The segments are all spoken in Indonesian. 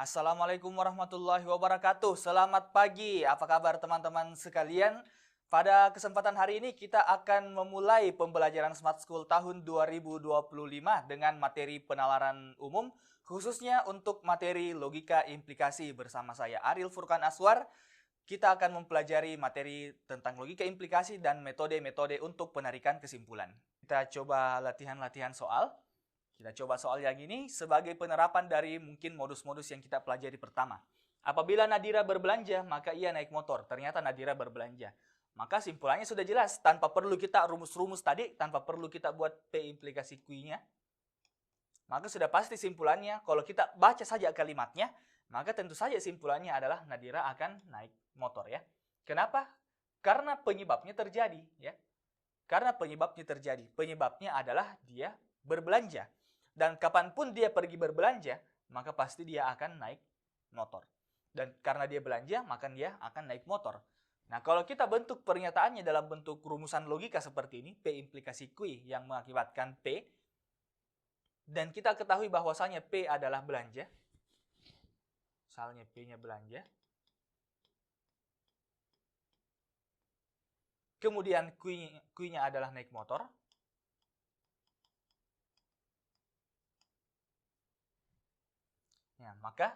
Assalamualaikum warahmatullahi wabarakatuh. Selamat pagi. Apa kabar teman-teman sekalian? Pada kesempatan hari ini kita akan memulai pembelajaran Smart School tahun 2025 dengan materi penalaran umum, khususnya untuk materi logika implikasi bersama saya Ariel Furkan Aswar. Kita akan mempelajari materi tentang logika implikasi dan metode-metode untuk penarikan kesimpulan. Kita coba latihan-latihan soal. Kita coba soal yang ini sebagai penerapan dari mungkin modus-modus yang kita pelajari pertama. Apabila Nadira berbelanja, maka ia naik motor. Ternyata Nadira berbelanja. Maka simpulannya sudah jelas. Tanpa perlu kita rumus-rumus tadi, tanpa perlu kita buat P implikasi Q-nya. Maka sudah pasti simpulannya, kalau kita baca saja kalimatnya, maka tentu saja simpulannya adalah Nadira akan naik motor ya. Kenapa? Karena penyebabnya terjadi ya. Karena penyebabnya terjadi. Penyebabnya adalah dia berbelanja. Dan kapanpun dia pergi berbelanja, maka pasti dia akan naik motor. Dan karena dia belanja, maka dia akan naik motor. Nah, kalau kita bentuk pernyataannya dalam bentuk rumusan logika seperti ini, P implikasi Q yang mengakibatkan P, dan kita ketahui bahwasanya P adalah belanja, misalnya P-nya belanja, kemudian Q-nya adalah naik motor, ya, maka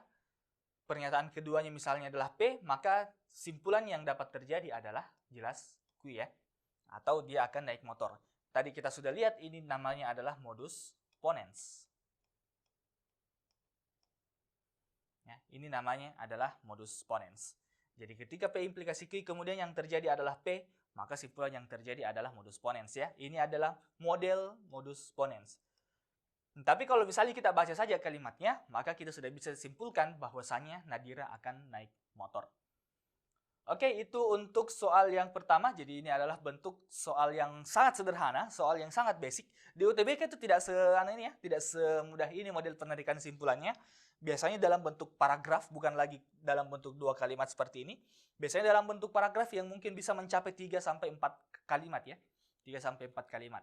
pernyataan keduanya misalnya adalah P, maka simpulan yang dapat terjadi adalah jelas Q ya. Atau dia akan naik motor. Tadi kita sudah lihat ini namanya adalah modus ponens. Ya, ini namanya adalah modus ponens. Jadi ketika P implikasi Q kemudian yang terjadi adalah P, maka simpulan yang terjadi adalah modus ponens ya. Ini adalah model modus ponens. Tapi kalau misalnya kita baca saja kalimatnya, maka kita sudah bisa simpulkan bahwasannya Nadira akan naik motor. Oke, itu untuk soal yang pertama. Jadi ini adalah bentuk soal yang sangat sederhana, soal yang sangat basic. Di UTBK itu tidak tidak semudah ini model penarikan simpulannya. Biasanya dalam bentuk paragraf, bukan lagi dalam bentuk dua kalimat seperti ini. Biasanya dalam bentuk paragraf yang mungkin bisa mencapai 3 sampai 4 kalimat ya. 3 sampai 4 kalimat.